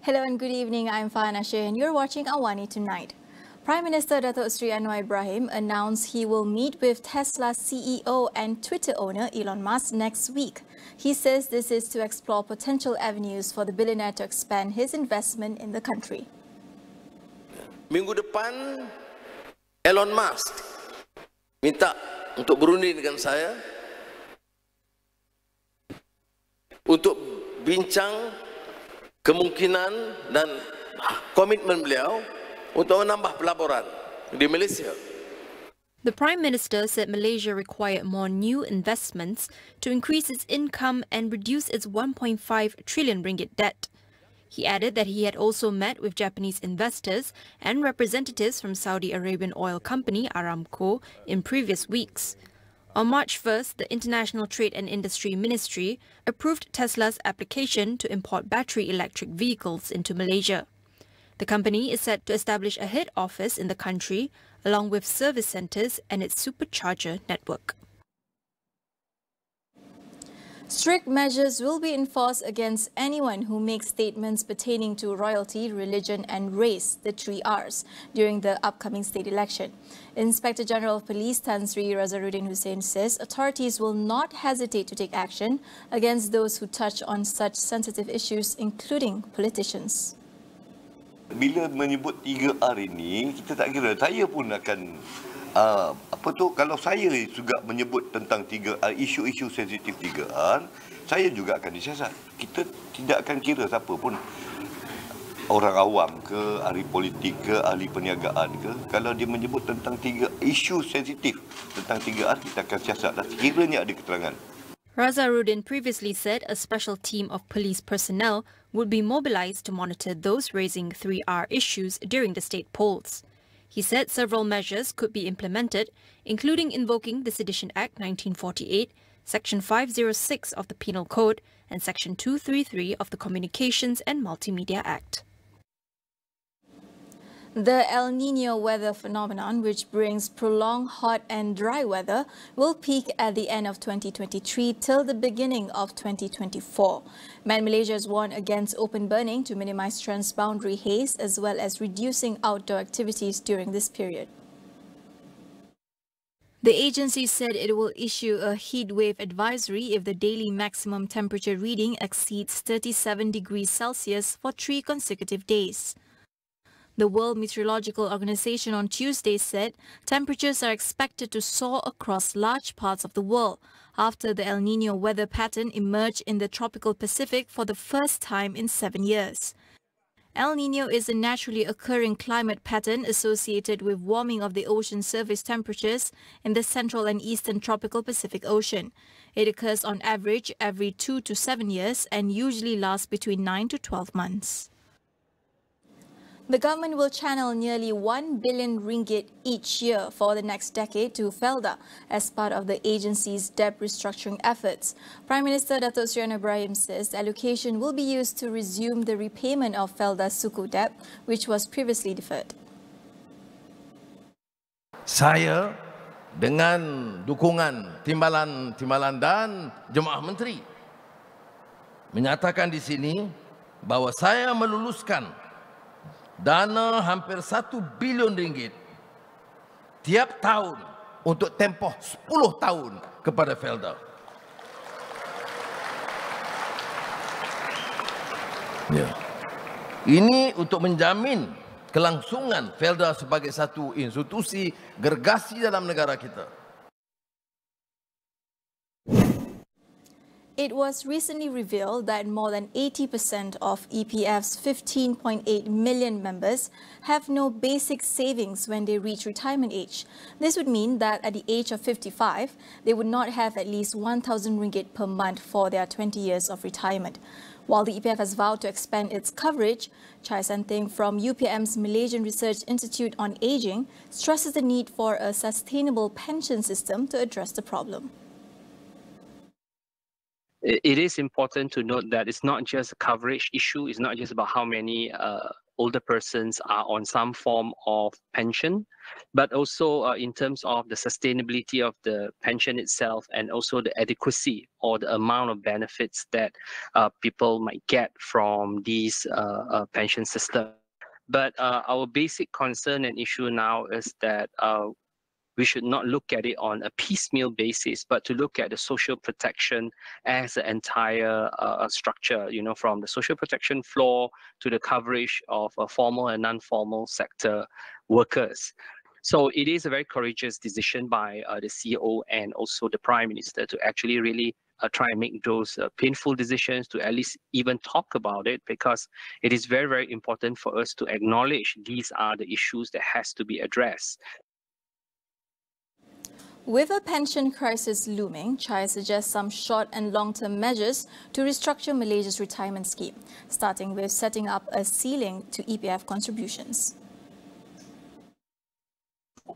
Hello and good evening, I'm Fahana Sheikh and you're watching AWANI Tonight. Prime Minister Datuk Seri Anwar Ibrahim announced he will meet with Tesla CEO and Twitter owner Elon Musk next week. He says this is to explore potential avenues for the billionaire to expand his investment in the country. Minggu depan, Elon Musk minta untuk berunding dengan saya untuk bincang kemungkinan dan komitmen beliau untuk menambah pelaburan di Malaysia. The Prime Minister said Malaysia required more new investments to increase its income and reduce its 1.5 trillion ringgit debt. He added that he had also met with Japanese investors and representatives from Saudi Arabian oil company Aramco in previous weeks. On March 1st, the International Trade and Industry Ministry approved Tesla's application to import battery electric vehicles into Malaysia. The company is set to establish a head office in the country, along with service centres and its supercharger network. Strict measures will be enforced against anyone who makes statements pertaining to royalty, religion and race, the 3 Rs, during the upcoming state election. Inspector General of Police Tan Sri Razaruddin Hussein says authorities will not hesitate to take action against those who touch on such sensitive issues, including politicians. Bila menyebut 3R ini, kita tak kira. Saya pun akan kalau saya juga menyebut tentang 3R, isu-isu sensitif 3R, saya juga akan disiasat. Kita tidak akan kira siapa pun, orang awam ke, ahli politik ke, ahli perniagaan ke, kalau dia menyebut tentang isu sensitif tentang 3R, kita akan siasat. Kiranya ada keterangan. Razaruddin previously said a special team of police personnel would be mobilized to monitor those raising 3R issues during the state polls. He said several measures could be implemented, including invoking the Sedition Act 1948, Section 506 of the Penal Code, and Section 233 of the Communications and Multimedia Act. The El Niño weather phenomenon, which brings prolonged hot and dry weather, will peak at the end of 2023 till the beginning of 2024. Man Malaysia has warned against open burning to minimize transboundary haze as well as reducing outdoor activities during this period. The agency said it will issue a heat wave advisory if the daily maximum temperature reading exceeds 37 degrees Celsius for 3 consecutive days. The World Meteorological Organization on Tuesday said temperatures are expected to soar across large parts of the world after the El Niño weather pattern emerged in the tropical Pacific for the first time in 7 years. El Niño is a naturally occurring climate pattern associated with warming of the ocean surface temperatures in the central and eastern tropical Pacific Ocean. It occurs on average every 2 to 7 years and usually lasts between 9 to 12 months. The government will channel nearly 1 billion ringgit each year for the next decade to Felda as part of the agency's debt restructuring efforts. Prime Minister Datuk Seri Anwar Ibrahim says the allocation will be used to resume the repayment of Felda's suku debt, which was previously deferred. Saya dengan dukungan timbalan dan jemaah menteri menyatakan di sini bahawa saya meluluskan dana hampir 1 bilion ringgit tiap tahun untuk tempoh 10 tahun kepada Felda. Ya. Ini untuk menjamin kelangsungan Felda sebagai satu institusi gergasi dalam negara kita. It was recently revealed that more than 80% of EPF's 15.8 million members have no basic savings when they reach retirement age. This would mean that at the age of 55, they would not have at least 1,000 ringgit per month for their 20 years of retirement. While the EPF has vowed to expand its coverage, Chai Santing from UPM's Malaysian Research Institute on Aging stresses the need for a sustainable pension system to address the problem. It is important to note that it's not just a coverage issue. It's not just about how many older persons are on some form of pension, but also in terms of the sustainability of the pension itself, and also the adequacy or the amount of benefits that people might get from these pension systems. But our basic concern and issue now is that we should not look at it on a piecemeal basis, but to look at the social protection as an entire structure, from the social protection floor to the coverage of formal and non-formal sector workers. So it is a very courageous decision by the CEO and also the Prime Minister to actually really try and make those painful decisions, to at least even talk about it, because it is very, very important for us to acknowledge these are the issues that has to be addressed. With a pension crisis looming, Chai suggests some short and long-term measures to restructure Malaysia's retirement scheme, starting with setting up a ceiling to EPF contributions.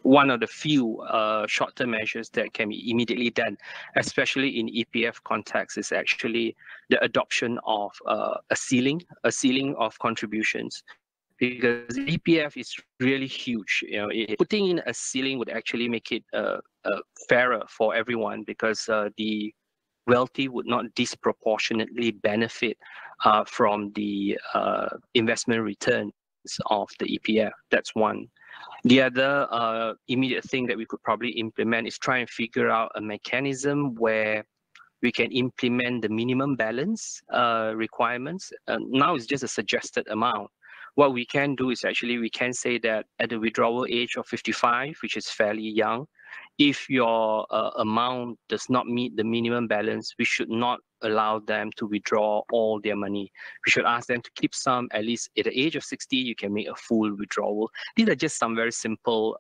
One of the few short-term measures that can be immediately done, especially in EPF context, is actually the adoption of a ceiling of contributions. Because EPF is really huge. Putting in a ceiling would actually make it fairer for everyone, because the wealthy would not disproportionately benefit from the investment returns of the EPF. That's one. The other immediate thing that we could probably implement is try and figure out a mechanism where we can implement the minimum balance requirements. Now it's just a suggested amount. What we can do is actually we can say that at the withdrawal age of 55, which is fairly young, if your amount does not meet the minimum balance, we should not allow them to withdraw all their money. We should ask them to keep some. At least at the age of 60, you can make a full withdrawal. These are just some very simple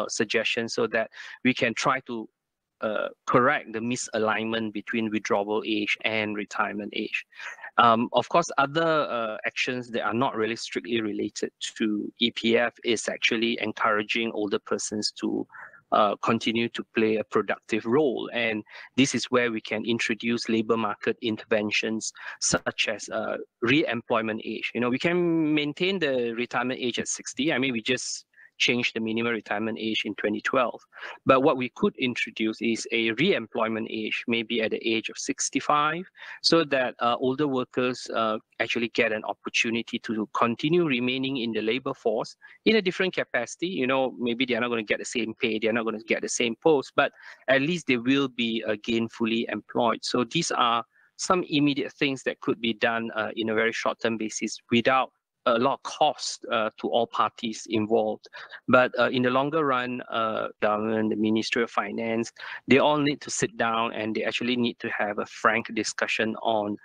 suggestions so that we can try to correct the misalignment between withdrawal age and retirement age. Of course, other actions that are not really strictly related to EPF is actually encouraging older persons to continue to play a productive role. And this is where we can introduce labor market interventions such as re-employment age. We can maintain the retirement age at 60. I mean, we just changed the minimum retirement age in 2012. But what we could introduce is a re-employment age, maybe at the age of 65, so that older workers actually get an opportunity to continue remaining in the labor force in a different capacity. Maybe they're not going to get the same pay, they're not going to get the same post, but at least they will be gainfully employed. So these are some immediate things that could be done in a very short-term basis without a lot of cost to all parties involved. But in the longer run, government, the Ministry of Finance, they all need to sit down and they actually need to have a frank discussion on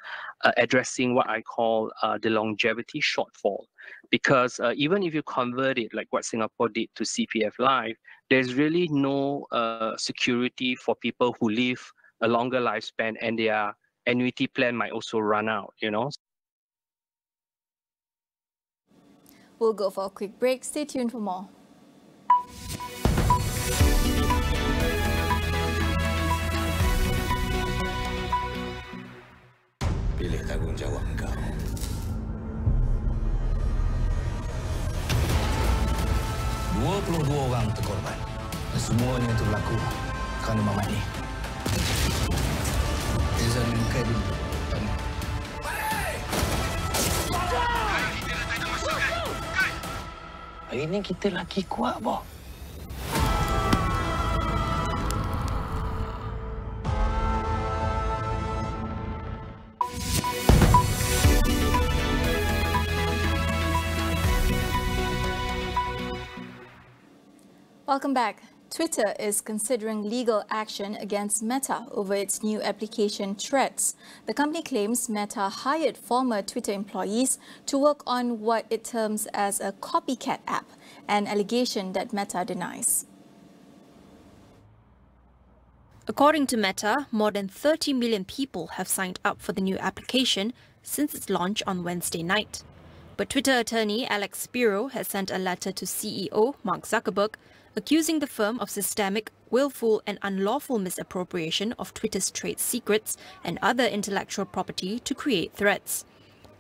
addressing what I call the longevity shortfall. Because even if you convert it like what Singapore did to CPF Life, there's really no security for people who live a longer lifespan, and their annuity plan might also run out, We'll go for a quick break. Stay tuned for more. Pilih tanggungjawab kau. 22 orang terkorban. Dan semuanya itu berlaku kerana Mamat ni. Dia zalimkan dulu. Hari ni kita lagi kuat, boh. Welcome back. Twitter is considering legal action against Meta over its new application Threads. The company claims Meta hired former Twitter employees to work on what it terms as a copycat app, an allegation that Meta denies. According to Meta, more than 30 million people have signed up for the new application since its launch on Wednesday night. But Twitter attorney Alex Spiro has sent a letter to CEO Mark Zuckerberg accusing the firm of systemic, willful and unlawful misappropriation of Twitter's trade secrets and other intellectual property to create threats.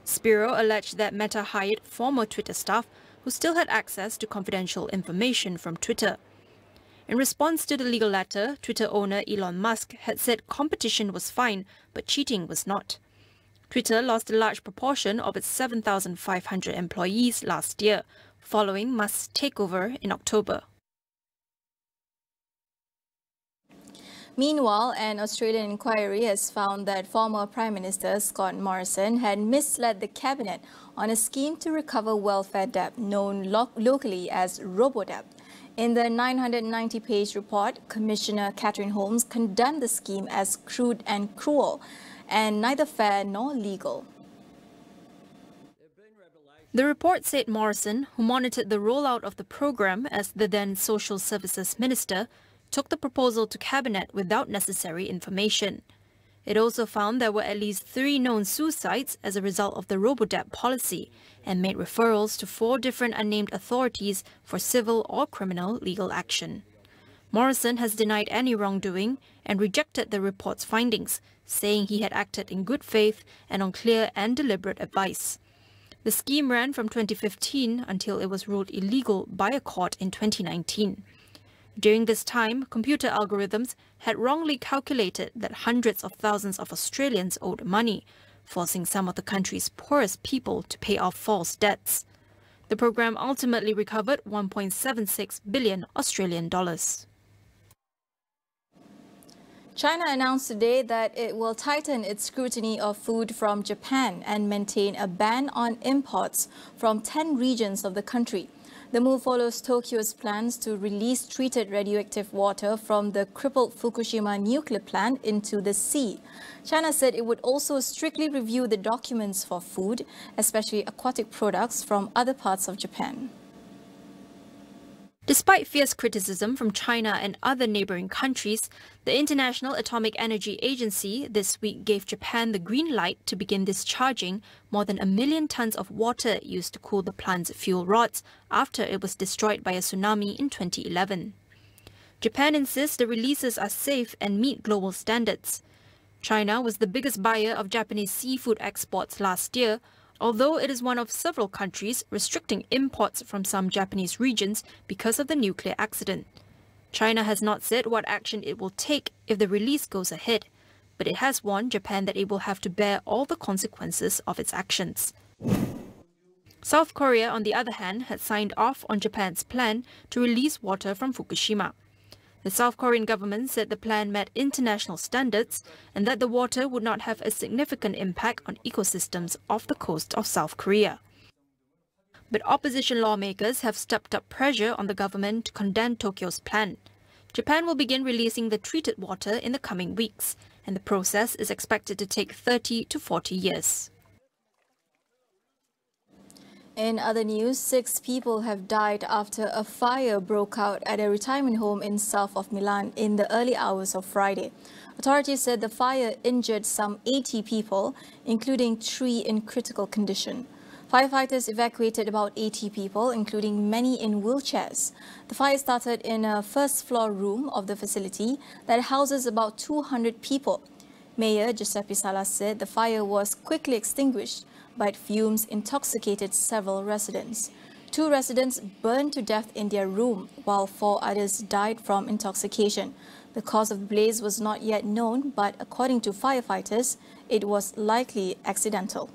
Spiro alleged that Meta hired former Twitter staff who still had access to confidential information from Twitter. In response to the legal letter, Twitter owner Elon Musk had said competition was fine, but cheating was not. Twitter lost a large proportion of its 7,500 employees last year, following Musk's takeover in October. Meanwhile, an Australian inquiry has found that former Prime Minister Scott Morrison had misled the cabinet on a scheme to recover welfare debt known locally as robo-debt. In the 990-page report, Commissioner Catherine Holmes condemned the scheme as crude and cruel and neither fair nor legal. The report said Morrison, who monitored the rollout of the program as the then Social Services Minister, took the proposal to Cabinet without necessary information. It also found there were at least 3 known suicides as a result of the robo-debt policy and made referrals to 4 different unnamed authorities for civil or criminal legal action. Morrison has denied any wrongdoing and rejected the report's findings, saying he had acted in good faith and on clear and deliberate advice. The scheme ran from 2015 until it was ruled illegal by a court in 2019. During this time, computer algorithms had wrongly calculated that hundreds of thousands of Australians owed money, forcing some of the country's poorest people to pay off false debts. The program ultimately recovered 1.76 billion Australian dollars. China announced today that it will tighten its scrutiny of food from Japan and maintain a ban on imports from 10 regions of the country. The move follows Tokyo's plans to release treated radioactive water from the crippled Fukushima nuclear plant into the sea. China said it would also strictly review the documents for food, especially aquatic products from other parts of Japan. Despite fierce criticism from China and other neighbouring countries, the International Atomic Energy Agency this week gave Japan the green light to begin discharging more than 1 million tons of water used to cool the plant's fuel rods after it was destroyed by a tsunami in 2011. Japan insists the releases are safe and meet global standards. China was the biggest buyer of Japanese seafood exports last year, although it is one of several countries restricting imports from some Japanese regions because of the nuclear accident. China has not said what action it will take if the release goes ahead, but it has warned Japan that it will have to bear all the consequences of its actions. South Korea, on the other hand, had signed off on Japan's plan to release water from Fukushima. The South Korean government said the plan met international standards and that the water would not have a significant impact on ecosystems off the coast of South Korea. But opposition lawmakers have stepped up pressure on the government to condemn Tokyo's plan. Japan will begin releasing the treated water in the coming weeks, and the process is expected to take 30 to 40 years. In other news, 6 people have died after a fire broke out at a retirement home in south of Milan in the early hours of Friday. Authorities said the fire injured some 80 people, including 3 in critical condition. Firefighters evacuated about 80 people, including many in wheelchairs. The fire started in a first-floor room of the facility that houses about 200 people. Mayor Giuseppe Sala said the fire was quickly extinguished, but fumes intoxicated several residents. 2 residents burned to death in their room, while 4 others died from intoxication. The cause of the blaze was not yet known, but according to firefighters, it was likely accidental.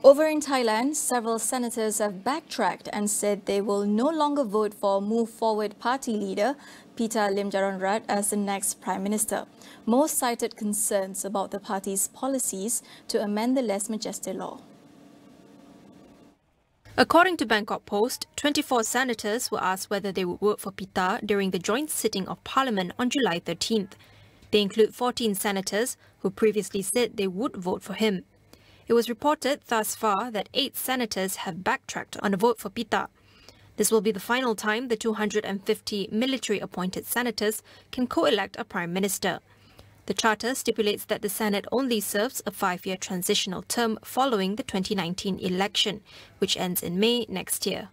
Over in Thailand, several senators have backtracked and said they will no longer vote for Move Forward party leader Pita Limjaroenrat as the next Prime Minister. Most cited concerns about the party's policies to amend the Lèse Majesté law. According to Bangkok Post, 24 senators were asked whether they would vote for Pita during the joint sitting of Parliament on July 13th. They include 14 senators who previously said they would vote for him. It was reported thus far that 8 senators have backtracked on a vote for Pita. This will be the final time the 250 military-appointed senators can co-elect a prime minister. The charter stipulates that the Senate only serves a 5-year transitional term following the 2019 election, which ends in May next year.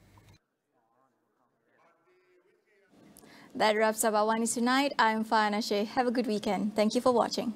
That wraps up AWANI tonight. I'm Fahana Sheikh. Have a good weekend. Thank you for watching.